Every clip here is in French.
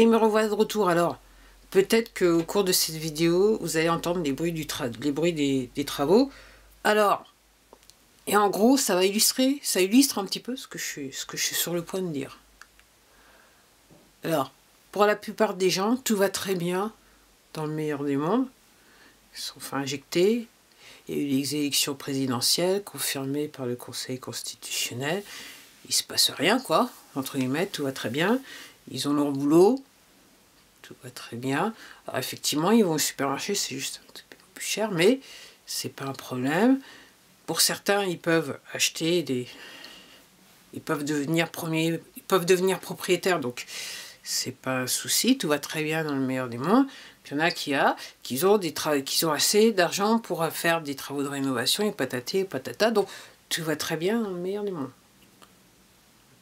Et me revoilà de retour. Alors, peut-être qu'au cours de cette vidéo, vous allez entendre les bruits, des travaux. Alors, et en gros, ça illustre un petit peu ce que je suis sur le point de dire. Alors, pour la plupart des gens, tout va très bien dans le meilleur des mondes. Ils sont enfin injectés. Il y a eu les élections présidentielles confirmées par le Conseil constitutionnel. Il ne se passe rien, quoi. Entre guillemets, tout va très bien. Ils ont leur boulot. Tout va très bien. Alors effectivement, ils vont au supermarché, c'est juste un petit peu plus cher, mais c'est pas un problème. Pour certains, ils peuvent acheter des... Ils peuvent devenir propriétaires, donc c'est pas un souci, tout va très bien dans le meilleur des mondes. Puis il y en a qui ont assez d'argent pour faire des travaux de rénovation et patati et patata, donc tout va très bien dans le meilleur des mondes.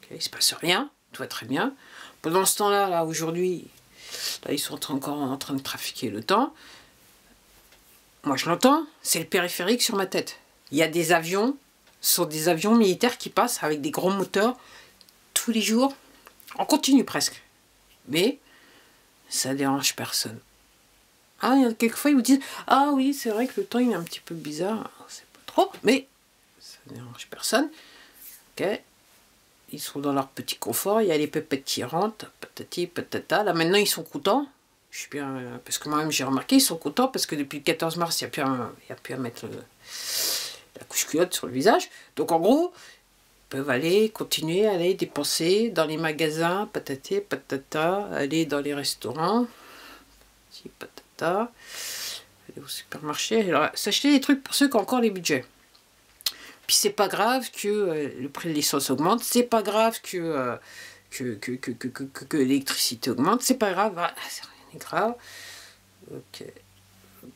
Okay, il se passe rien, tout va très bien. Pendant ce temps-là, là, aujourd'hui, là, ils sont encore en train de trafiquer le temps. Moi, je l'entends, c'est le périphérique sur ma tête. Il y a des avions, ce sont des avions militaires qui passent avec des gros moteurs tous les jours, en continu presque. Mais ça dérange personne. Ah, il y a quelquefois, ils vous disent « Ah oui, c'est vrai que le temps, il est un petit peu bizarre. » C'est pas trop, mais ça dérange personne. Ok. Ils sont dans leur petit confort, il y a les pépettes qui rentrent, patati, patata. Là, maintenant, ils sont contents. Je suis bien, parce que moi-même, j'ai remarqué, ils sont contents parce que depuis le 14 mars, il n'y a plus à mettre la couche culotte sur le visage. Donc, en gros, ils peuvent continuer à aller dépenser dans les magasins, patati, patata, aller dans les restaurants, patati, patata, aller au supermarché, alors s'acheter des trucs pour ceux qui ont encore les budgets. Puis c'est pas grave que le prix de l'essence augmente, c'est pas grave que l'électricité augmente, c'est pas grave, voilà, c'est rien n'est grave. Ok.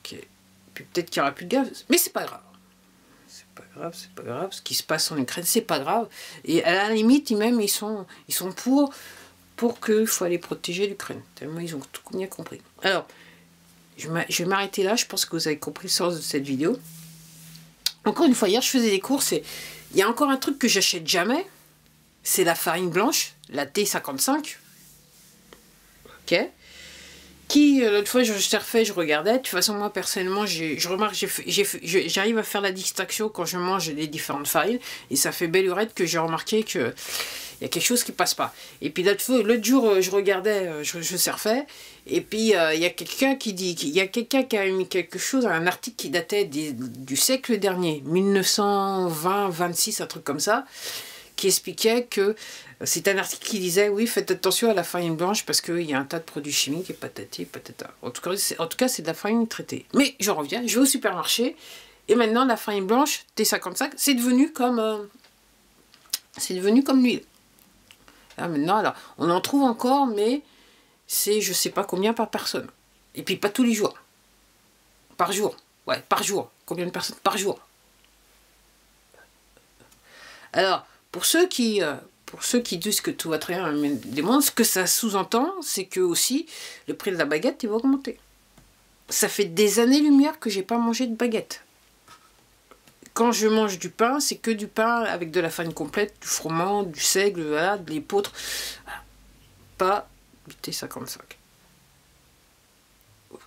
Puis peut-être qu'il n'y aura plus de gaz, mais c'est pas grave. C'est pas grave, ce qui se passe en Ukraine, c'est pas grave. Et à la limite, même, ils sont pour qu'il faut aller protéger l'Ukraine. Tellement ils ont tout bien compris. Alors, je vais m'arrêter là, je pense que vous avez compris le sens de cette vidéo. Encore une fois, hier je faisais des courses et il y a encore un truc que j'achète jamais, c'est la farine blanche, la T55. Ok. Qui, l'autre fois, je surfais, je regardais. De toute façon, moi, personnellement, j'arrive à faire la distinction quand je mange les différentes farines. Et ça fait belle lurette que j'ai remarqué qu'il y a quelque chose qui passe pas. Et puis l'autre jour, je regardais, je surfais. Et puis, il y a quelqu'un qui a mis quelque chose, un article qui datait du siècle dernier, 1920-26, un truc comme ça, qui expliquait que c'est un article qui disait oui, faites attention à la farine blanche parce qu'il y a un tas de produits chimiques et patati patata. En tout cas, c'est de la farine traitée. Mais je reviens, je vais au supermarché et maintenant la farine blanche T55, c'est devenu comme l'huile. Là maintenant, alors on en trouve encore, mais c'est je sais pas combien par personne. Et puis pas tous les jours. Par jour. Ouais, par jour. Combien de personnes par jour? Alors, pour ceux qui disent que tout va très bien, ce que ça sous-entend, c'est que aussi le prix de la baguette il va augmenter. Ça fait des années-lumière que j'ai pas mangé de baguette. Quand je mange du pain, c'est que du pain avec de la farine complète, du froment, du seigle, voilà, de l'épeautre. Voilà. Pas du T55. Ok.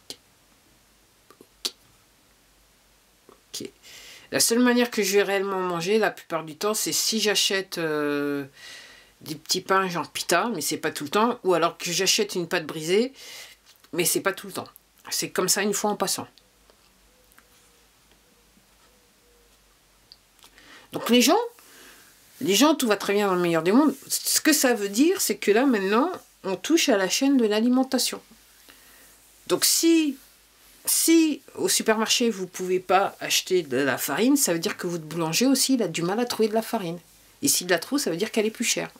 La seule manière que je vais réellement manger, la plupart du temps, c'est si j'achète des petits pains genre pita, mais c'est pas tout le temps, ou alors que j'achète une pâte brisée, mais c'est pas tout le temps. C'est comme ça une fois en passant. Donc les gens, tout va très bien dans le meilleur des mondes. Ce que ça veut dire, c'est que là maintenant, on touche à la chaîne de l'alimentation. Donc si au supermarché vous ne pouvez pas acheter de la farine, ça veut dire que votre boulanger aussi il a du mal à trouver de la farine. Et s'il la trouve, ça veut dire qu'elle est plus chère.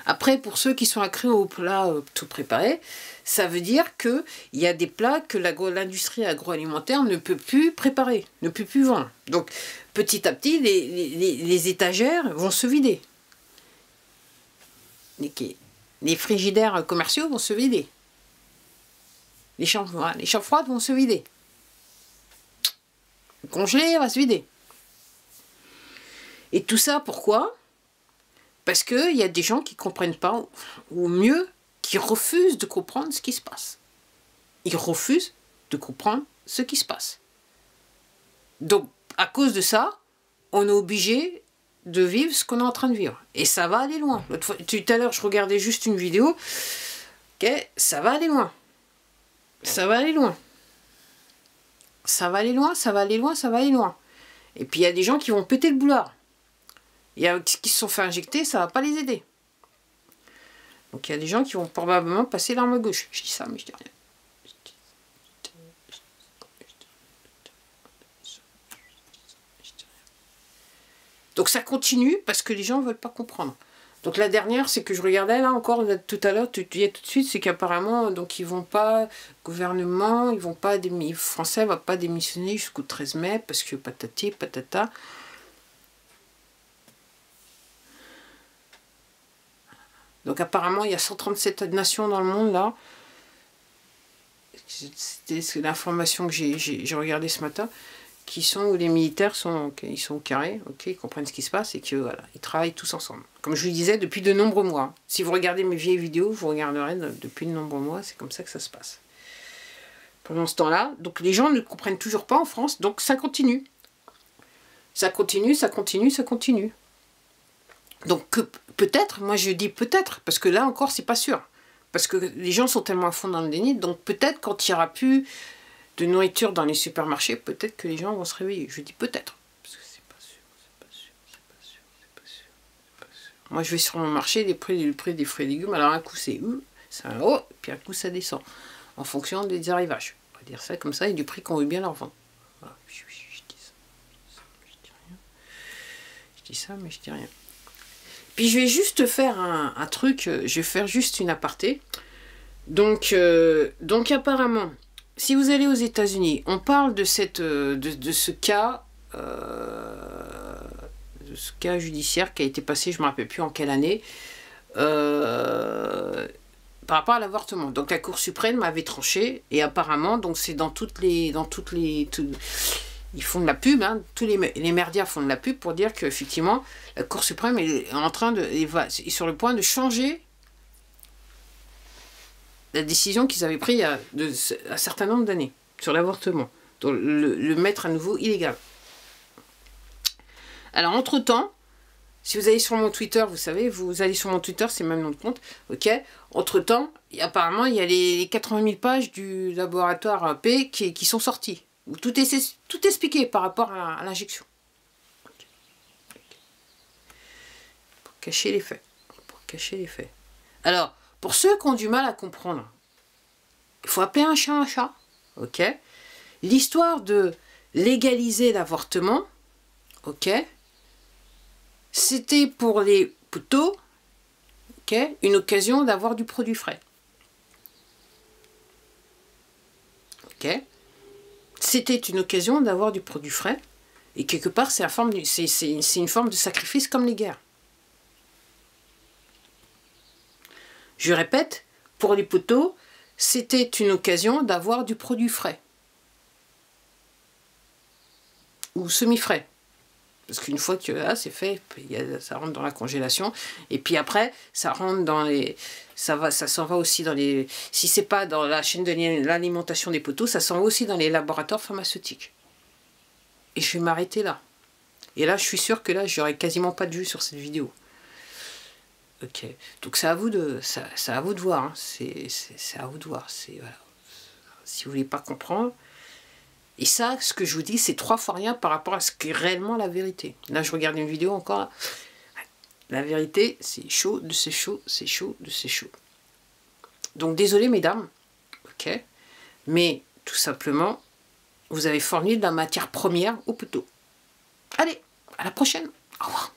Après, pour ceux qui sont accros aux plats tout préparés, ça veut dire qu'il y a des plats que l'industrie agroalimentaire ne peut plus préparer, ne peut plus vendre. Donc, petit à petit, les étagères vont se vider. Les frigidaires commerciaux vont se vider. Les chambres froides vont se vider. Le congelé va se vider. Et tout ça, pourquoi? Parce qu'il y a des gens qui ne comprennent pas, ou mieux, qui qui refusent de comprendre ce qui se passe. Ils refusent de comprendre ce qui se passe. Donc, à cause de ça, on est obligé de vivre ce qu'on est en train de vivre. Et ça va aller loin. Tout à l'heure, je regardais juste une vidéo. Ok, ça va aller loin. Ça va aller loin. Ça va aller loin, ça va aller loin, ça va aller loin. Et puis, il y a des gens qui vont péter le boulard. Il y a qui se sont fait injecter, ça ne va pas les aider. Donc, il y a des gens qui vont probablement passer l'arme à gauche. Je dis ça, mais je dis rien. Donc ça continue parce que les gens ne veulent pas comprendre. Donc la dernière, c'est que je regardais là encore là, tout à l'heure, tu disais tout de suite, c'est qu'apparemment, donc ils vont pas, gouvernement, ils vont pas, Français ne va pas démissionner jusqu'au 13 mai parce que patati, patata. Donc apparemment, il y a 137 nations dans le monde là. C'est l'information que j'ai regardée ce matin. Qui sont où les militaires sont, ils sont au carré, ils comprennent ce qui se passe et que voilà, ils travaillent tous ensemble. Comme je vous disais, depuis de nombreux mois. Si vous regardez mes vieilles vidéos, vous regarderez depuis de nombreux mois, c'est comme ça que ça se passe. Pendant ce temps-là, donc les gens ne comprennent toujours pas en France, donc ça continue. Ça continue, ça continue, ça continue. Donc peut-être, moi je dis peut-être, parce que là encore c'est pas sûr. Parce que les gens sont tellement à fond dans le déni, donc peut-être quand il n'y aura plus de nourriture dans les supermarchés, peut-être que les gens vont se réveiller. Je dis peut-être. Parce que c'est pas sûr, c'est pas sûr, c'est pas sûr, c'est pas sûr, c'est pas sûr. Moi, je vais sur mon marché, les prix des fruits et légumes. Alors, un coup, c'est un haut, puis un coup, ça descend. En fonction des arrivages. On va dire ça comme ça, et du prix qu'on veut bien leur vendre. Voilà. Je dis ça, je dis rien. Je dis ça, mais je dis rien. Puis, je vais juste faire un truc. Je vais faire juste une aparté. Donc apparemment... Si vous allez aux États-Unis, on parle de ce cas judiciaire qui a été passé, je ne me rappelle plus en quelle année, par rapport à l'avortement. Donc la Cour suprême avait tranché et apparemment, donc c'est ils font de la pub, hein, tous les médias font de la pub pour dire qu'effectivement la Cour suprême est est sur le point de changer la décision qu'ils avaient prise il y a un certain nombre d'années sur l'avortement, donc le mettre à nouveau illégal. Alors entre-temps, si vous allez sur mon Twitter, vous savez, vous allez sur mon Twitter, c'est même nom de compte, ok. Entre-temps, apparemment, il y a les 80 000 pages du laboratoire P qui sont sorties, où tout est expliqué par rapport à l'injection. Pour cacher les faits. Pour cacher les faits. Alors, pour ceux qui ont du mal à comprendre, il faut appeler un chat, ok. L'histoire de légaliser l'avortement, ok, c'était pour les poteaux, ok, une occasion d'avoir du produit frais. Ok. C'était une occasion d'avoir du produit frais, et quelque part, c'est une forme de sacrifice comme les guerres. Je répète, pour les poteaux, c'était une occasion d'avoir du produit frais. Ou semi-frais. Parce qu'une fois que c'est fait, ça rentre dans la congélation. Et puis après, ça rentre dans les... Ça s'en va aussi dans les... Si c'est pas dans la chaîne de l'alimentation des poteaux, ça s'en va aussi dans les laboratoires pharmaceutiques. Et je vais m'arrêter là. Et là, je suis sûre que là, j'aurai quasiment pas de vue sur cette vidéo. Ok, donc c'est à vous de voir, hein. C'est à vous de voir. Voilà. Si vous voulez pas comprendre. Et ça, ce que je vous dis, c'est 3 fois rien par rapport à ce qu'est réellement la vérité. Là, je regarde une vidéo encore. La vérité, c'est chaud, de c'est chaud, c'est chaud, de c'est chaud. Donc désolé mesdames, ok, mais tout simplement, vous avez fourni de la matière première au poteau. Allez, à la prochaine. Au revoir.